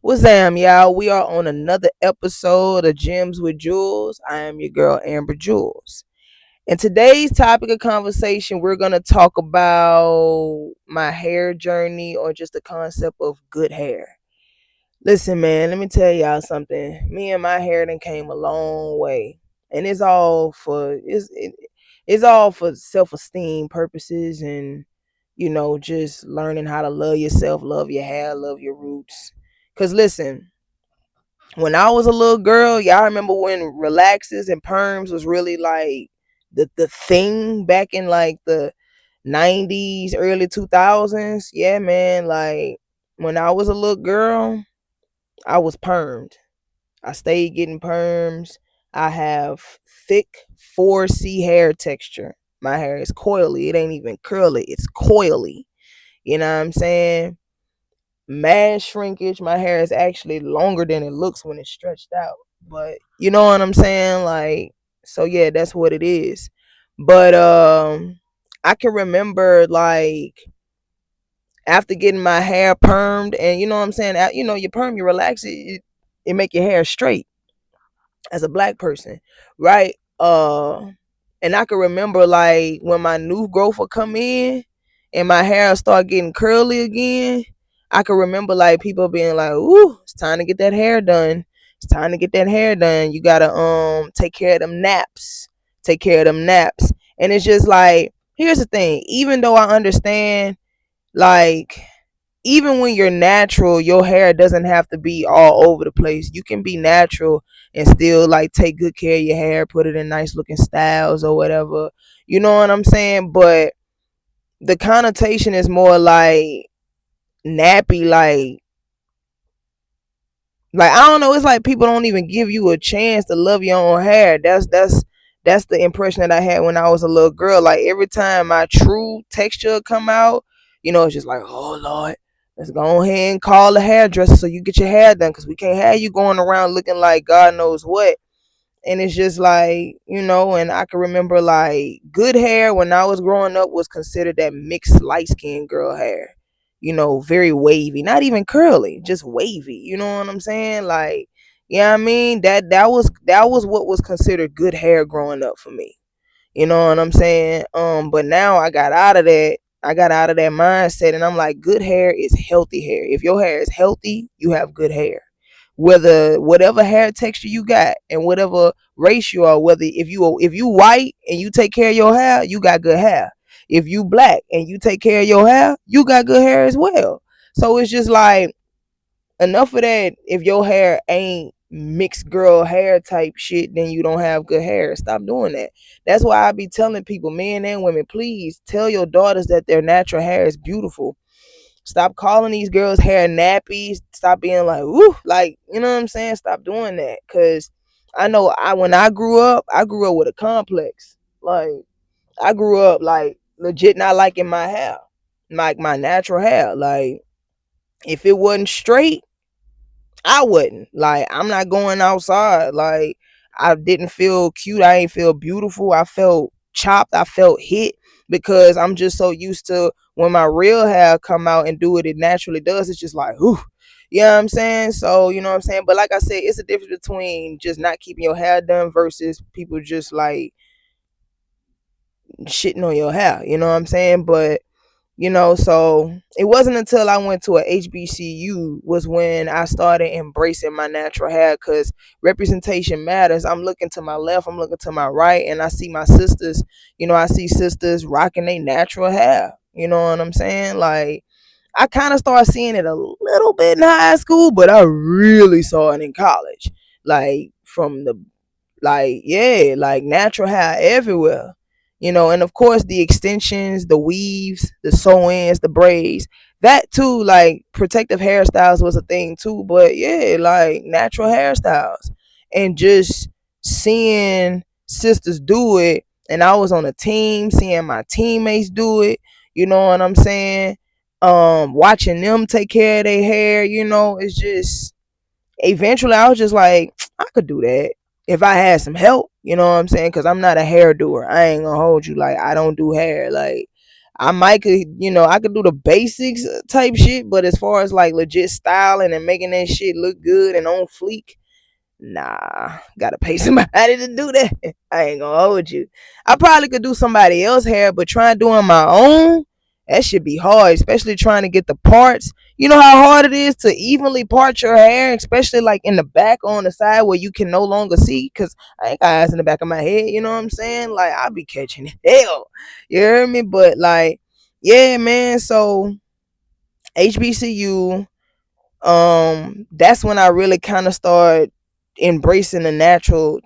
What's up, y'all? We are on another episode of Gems with Jewels. I am your girl, amber.jewelz. In today's topic of conversation, we're going to talk about my hair journey or just the concept of good hair. Listen, man, let me tell y'all something. Me and my hair done came a long way. And it's all for self-esteem purposes and just learning how to love yourself, love your hair, love your roots. Cause listen, when I was a little girl, y'all remember when relaxes and perms was really like the thing back in like the 90s, early 2000s? Yeah, man, like when I was a little girl, I was permed. I stayed getting perms. I have thick 4C hair texture. My hair is coily. It ain't even curly. It's coily. You know what I'm saying? Mad shrinkage. My hair is actually longer than it looks when it's stretched out. But you know what I'm saying? Like, so yeah, that's what it is. But I can remember like after getting my hair permed, and you know what I'm saying, you perm, you relax it make your hair straight as a black person, right? And I can remember like when my new growth would come in and my hair start getting curly again. I can remember like people being like, "Ooh, it's time to get that hair done. It's time to get that hair done. You gotta take care of them naps. Take care of them naps." And it's just like, here's the thing. Even though I understand, like even when you're natural, your hair doesn't have to be all over the place. You can be natural and still like take good care of your hair, put it in nice looking styles or whatever. You know what I'm saying? But the connotation is more like nappy, like I don't know, it's like people don't even give you a chance to love your own hair. That's the impression that I had when I was a little girl. Like every time my true texture come out, it's just like, oh Lord, let's go ahead and call the hairdresser so you get your hair done, because we can't have you going around looking like God knows what. And it's just like, and I can remember like good hair when I was growing up was considered that mixed light skinned girl hair, very wavy, not even curly, just wavy. You know what I'm saying? Like, yeah, I mean that was what was considered good hair growing up for me. You know what I'm saying? But now I got out of that. I got out of that mindset, and I'm like, good hair is healthy hair. If your hair is healthy, you have good hair. Whether whatever hair texture you got and whatever race you are, whether if you white and you take care of your hair, you got good hair. If you black and you take care of your hair, you got good hair as well. So it's just like enough of that. If your hair ain't mixed girl hair type shit, then you don't have good hair. Stop doing that. That's why I be telling people, men and women, please tell your daughters that their natural hair is beautiful. Stop calling these girls hair nappies. Stop being like, ooh, like, you know what I'm saying? Stop doing that. Cause I know when I grew up with a complex. Like I grew up like legit not liking my hair. Like my natural hair. Like if it wasn't straight, I wouldn't. Like, I'm not going outside. Like, I didn't feel cute. I didn't feel beautiful. I felt chopped. I felt hit because I'm just so used to when my real hair come out and do what it naturally does. It's just like, ooh. You know what I'm saying? So, you know what I'm saying? But like I said, it's a difference between just not keeping your hair done versus people just like shitting on your hair. You know what I'm saying? But so it wasn't until I went to a HBCU was when I started embracing my natural hair, because representation matters. I'm looking to my left, I'm looking to my right, and I see my sisters. I see sisters rocking their natural hair. You know what I'm saying? Like, I kind of started seeing it a little bit in high school, but I really saw it in college. Like from the like, yeah, like natural hair everywhere. And of course the extensions, the weaves, the sew-ins, the braids, that too. Like protective hairstyles was a thing too. But yeah, like natural hairstyles. And just seeing sisters do it, and I was on a team seeing my teammates do it, you know what I'm saying? Watching them take care of their hair, it's just eventually I was just like, I could do that if I had some help. You know what I'm saying? Because I'm not a hair doer. I ain't gonna hold you. Like, I don't do hair. Like, I might could, I could do the basics type shit, but as far as like legit styling and making that shit look good and on fleek, nah, gotta pay somebody to do that. I ain't gonna hold you. I probably could do somebody else's hair, but trying doing my own, that should be hard, especially trying to get the parts. You know how hard it is to evenly part your hair, especially like in the back on the side where you can no longer see. Cause I ain't got eyes in the back of my head. You know what I'm saying? Like I be catching hell. You hear me? But like, yeah, man. So HBCU, that's when I really kind of started embracing the natural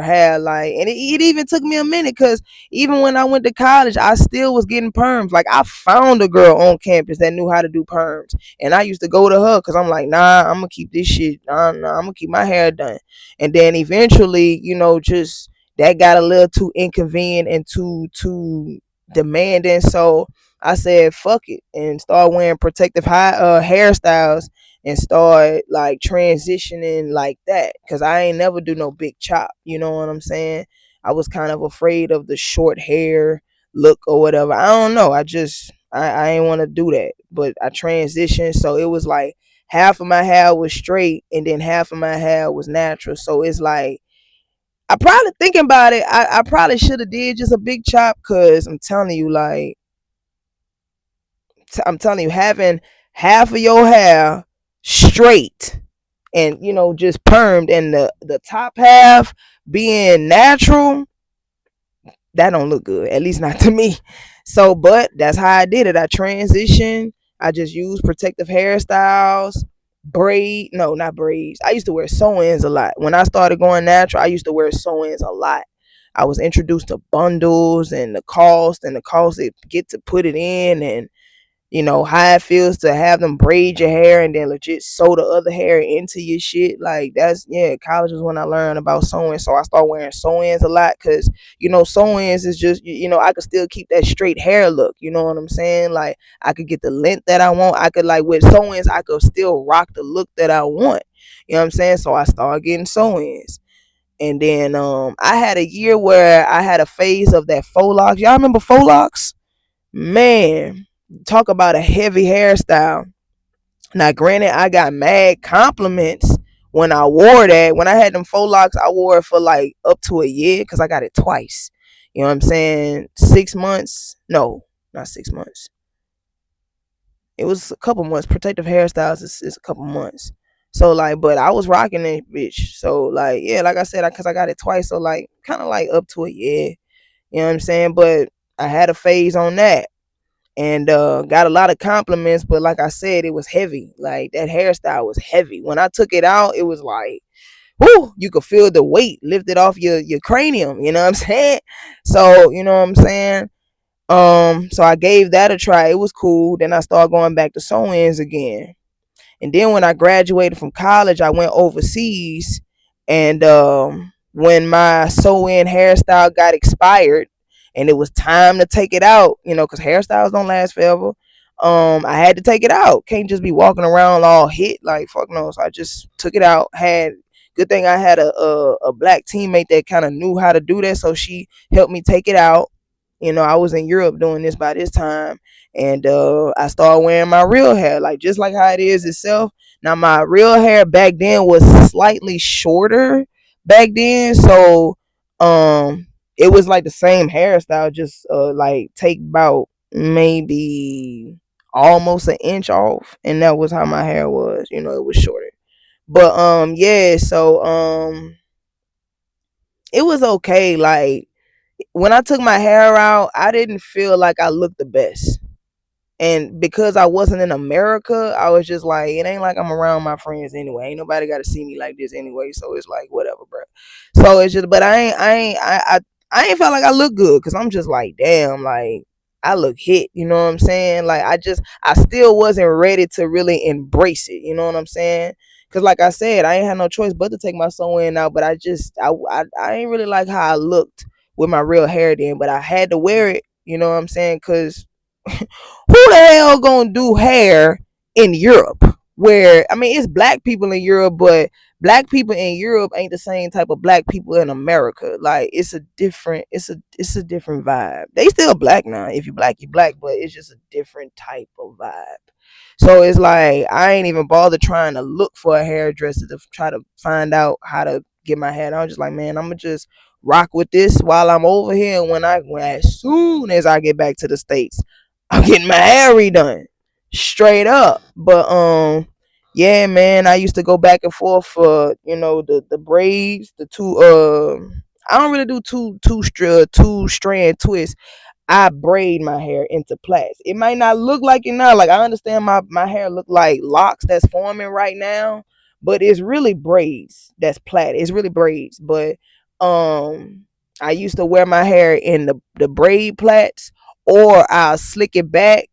hair, like, and it even took me a minute, because even when I went to college I still was getting perms. Like I found a girl on campus that knew how to do perms, and I used to go to her because I'm like, nah, I'm gonna keep this shit, nah, I'm gonna keep my hair done. And then eventually, just that got a little too inconvenient and too demanding, so I said fuck it and started wearing protective hairstyles and start like transitioning like that, because I ain't never do no big chop. You know what I'm saying? I was kind of afraid of the short hair look or whatever. I don't know. I ain't want to do that, but I transitioned, so it was like half of my hair was straight and then half of my hair was natural. So it's like, I probably thinking about it, I probably should have did just a big chop, because I'm telling you, like, I'm telling you, having half of your hair straight and just permed, and the top half being natural, that don't look good, at least not to me. So but that's how I did it. I transitioned. I just used protective hairstyles, braid, no, not braids. I used to wear sew-ins a lot when I started going natural. I used to wear sew-ins a lot. I was introduced to bundles and the cost it get to put it in, and how it feels to have them braid your hair and then legit sew the other hair into your shit. Like, that's, yeah, college is when I learned about sewing. So I started wearing sew-ins a lot, because sew-ins is just, I could still keep that straight hair look. You know what I'm saying? Like, I could get the length that I want. I could, like, with sew-ins I could still rock the look that I want. You know what I'm saying? So I started getting sew-ins. And then I had a year where I had a phase of that faux locks. Y'all remember faux locks? Man, talk about a heavy hairstyle. Now, granted, I got mad compliments when I wore that. When I had them faux locks, I wore it for like up to a year, because I got it twice. You know what I'm saying? 6 months. No, not 6 months. It was a couple months. Protective hairstyles is a couple months. So like, but I was rocking it, bitch. So like, yeah, like I said, because I got it twice. So like, kind of like up to a year. You know what I'm saying? But I had a phase on that, and got a lot of compliments, but like I said, it was heavy. Like, that hairstyle was heavy. When I took it out, it was like, whoo, you could feel the weight lifted off your cranium. You know what I'm saying? So, you know what I'm saying? So I gave that a try. It was cool. Then I started going back to sew-ins again. And then when I graduated from college, I went overseas. And when my sew-in hairstyle got expired and it was time to take it out, because hairstyles don't last forever, I had to take it out. Can't just be walking around all hit, like, fuck no. So I just took it out. Good thing I had a black teammate that kind of knew how to do that, so she helped me take it out. I was in Europe doing this by this time, and I started wearing my real hair, like just like how it is itself. Now, my real hair back then was slightly shorter back then, so it was like the same hairstyle, just like take about maybe almost an inch off, and that was how my hair was. It was shorter, but yeah. So it was okay. Like, when I took my hair out, I didn't feel like I looked the best. And because I wasn't in America, I was just like, it ain't like I'm around my friends anyway. Ain't nobody got to see me like this anyway. So it's like, whatever, bro. So it's just, but I ain't felt like I look good, because I'm just like, damn, like, I look hit. You know what I'm saying? Like, I still wasn't ready to really embrace it. You know what I'm saying? Because like I said, I ain't had no choice but to take my sew in out. But I ain't really like how I looked with my real hair then. But I had to wear it. You know what I'm saying? Because who the hell gonna do hair in Europe? where I mean it's black people in Europe, but black people in Europe ain't the same type of black people in America. Like it's a different vibe. They still black now. If you black, you black, but it's just a different type of vibe. So it's like I ain't even bother trying to look for a hairdresser to try to find out how to get my hair. And I was just like, man, I'm gonna just rock with this while I'm over here. And when as soon as I get back to the States, I'm getting my hair redone straight up. But yeah, man, I used to go back and forth for the braids, the two I don't really do two strand twists. I braid my hair into plaits. It might not look like it now. Like I understand my hair look like locks that's forming right now, but it's really braids that's plait. It's really braids. But I used to wear my hair in the braid plaits, or I'll slick it back,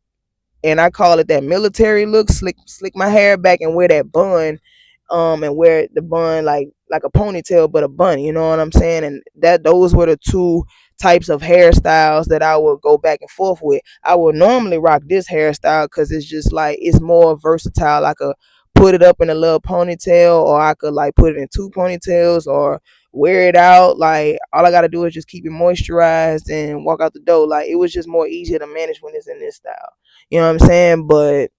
and I call it that military look. Slick my hair back and wear that bun, and wear the bun like a ponytail, but a bun. You know what I'm saying? And those were the two types of hairstyles that I would go back and forth with. I would normally rock this hairstyle because it's just like it's more versatile. I could put it up in a little ponytail, or I could like put it in two ponytails, or wear it out. Like all I gotta do is just keep it moisturized and walk out the door. Like it was just more easier to manage when it's in this style. You know what I'm saying? But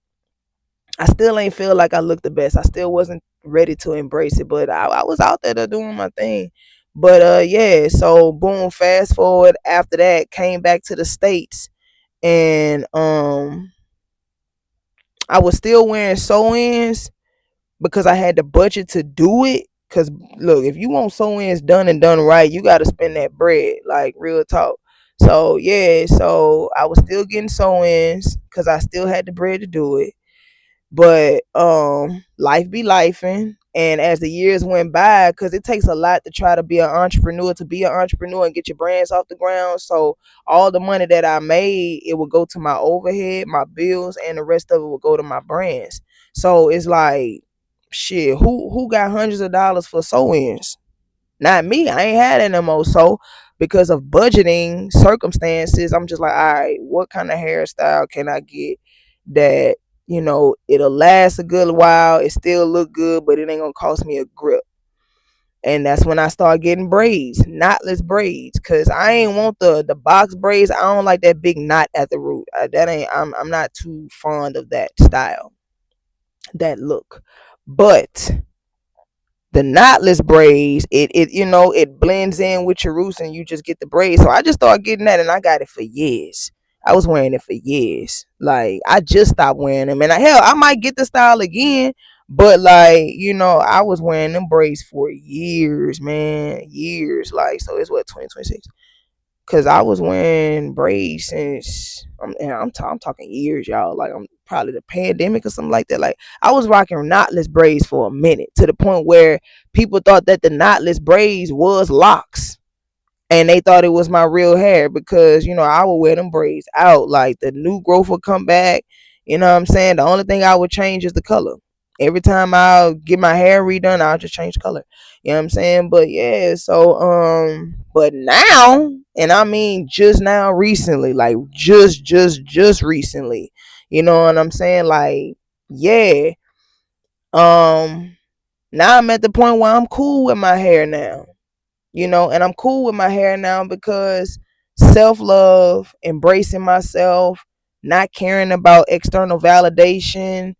I still ain't feel like I looked the best. I still wasn't ready to embrace it, but I was out there doing my thing. But yeah, so boom, fast forward after that, came back to the States, and I was still wearing sew-ins because I had the budget to do it. Cause look, if you want sew-ins done and done right, you gotta spend that bread, like real talk. So yeah, so I was still getting sew-ins because I still had the bread to do it. But life be lifing, and as the years went by, because it takes a lot to try to be an entrepreneur, and get your brands off the ground. So all the money that I made, it would go to my overhead, my bills, and the rest of it would go to my brands. So it's like, shit, who got hundreds of dollars for sew-ins? Not me. I ain't had it no more. So because of budgeting circumstances, I'm just like, all right, what kind of hairstyle can I get that it'll last a good while, it still look good, but it ain't gonna cost me a grip. And that's when I start getting braids, knotless braids, cause I ain't want the box braids. I don't like that big knot at the root. That ain't. I'm not too fond of that style, that look. But the knotless braids, it blends in with your roots, and you just get the braids. So I just started getting that, and I got it for years. I was wearing it for years. Like I just stopped wearing them, and hell, I might get the style again. But like I was wearing them braids for years, man, years. Like so, it's what 2026. Cause I was wearing braids since I'm talking years, y'all. Like I'm probably the pandemic or something like that. Like I was rocking knotless braids for a minute, to the point where people thought that the knotless braids was locks, and they thought it was my real hair, because I would wear them braids out. Like the new growth would come back. You know what I'm saying? The only thing I would change is the color. Every time I'll get my hair redone, I'll just change color. You know what I'm saying? But yeah, so but now, and I mean just now recently, like just recently, you know what I'm saying? Like, yeah. Now I'm at the point where I'm cool with my hair now. And I'm cool with my hair now because self-love, embracing myself, not caring about external validation.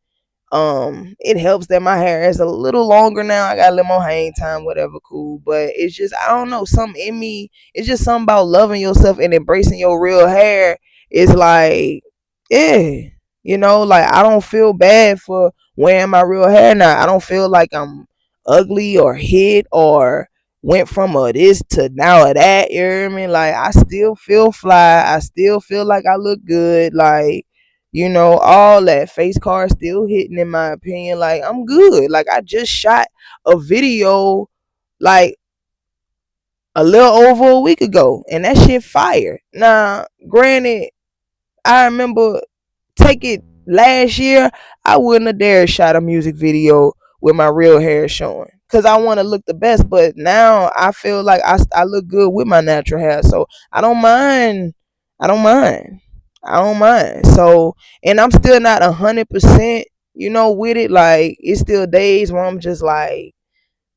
It helps that my hair is a little longer now. I got a little more hang time, whatever, cool. But it's just, I don't know, something in me. It's just something about loving yourself and embracing your real hair. Is like, yeah, like I don't feel bad for wearing my real hair now. I don't feel like I'm ugly or hit or went from a this to now a that. You know what I mean? Like I still feel fly. I still feel like I look good. Like, all that face card still hitting, in my opinion. Like I'm good. Like I just shot a video like a little over a week ago, and that shit fire. Now, granted, I remember, take it last year, I wouldn't have dared shot a music video with my real hair showing, because I want to look the best. But now I feel like I look good with my natural hair, so I don't mind. I don't mind. I don't mind. So, and I'm still not 100%. with it. Like, it's still days where I'm just like,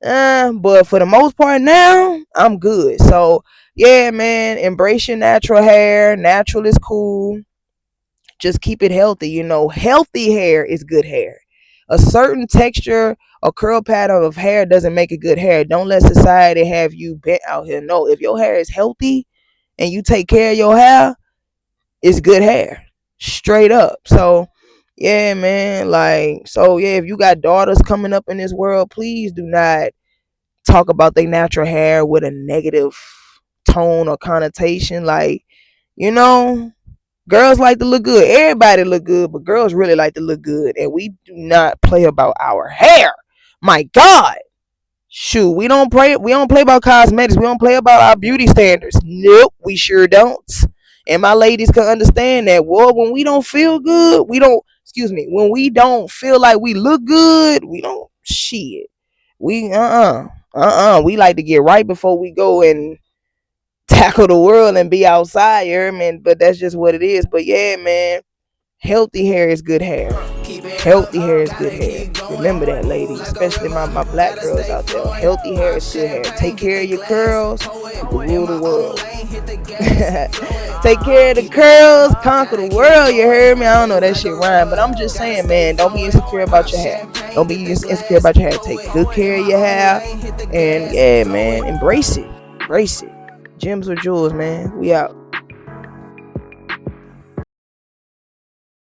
but for the most part now, I'm good. So yeah, man, embrace your natural hair. Natural is cool. Just keep it healthy. Healthy hair is good hair. A certain texture or curl pattern of hair doesn't make it good hair. Don't let society have you bent out here. No, if your hair is healthy and you take care of your hair, it's good hair. Straight up. So yeah, man. Like, so yeah, if you got daughters coming up in this world, please do not talk about their natural hair with a negative tone or connotation. Like, you know, girls like to look good. Everybody look good, but girls really like to look good. And we do not play about our hair. My God. Shoot, we don't play about cosmetics. We don't play about our beauty standards. Nope, we sure don't. And my ladies can understand that. Well, when we don't feel good, when we don't feel like we look good, we don't shit. We we like to get right before we go and tackle the world and be outside here, man. But that's just what it is. But yeah, man, healthy hair is good hair. Healthy hair is good hair. Remember that, ladies, especially my black girls out there. Healthy hair is good hair. Take care of your curls, you can rule the world. Take care of the curls, conquer the world. You heard me? I don't know that shit rhyme, but I'm just saying, man, don't be insecure about your hair. Don't be insecure about your hair. Take good care of your hair, and yeah, man, embrace it. Embrace it. Gems or jewels, man. We out.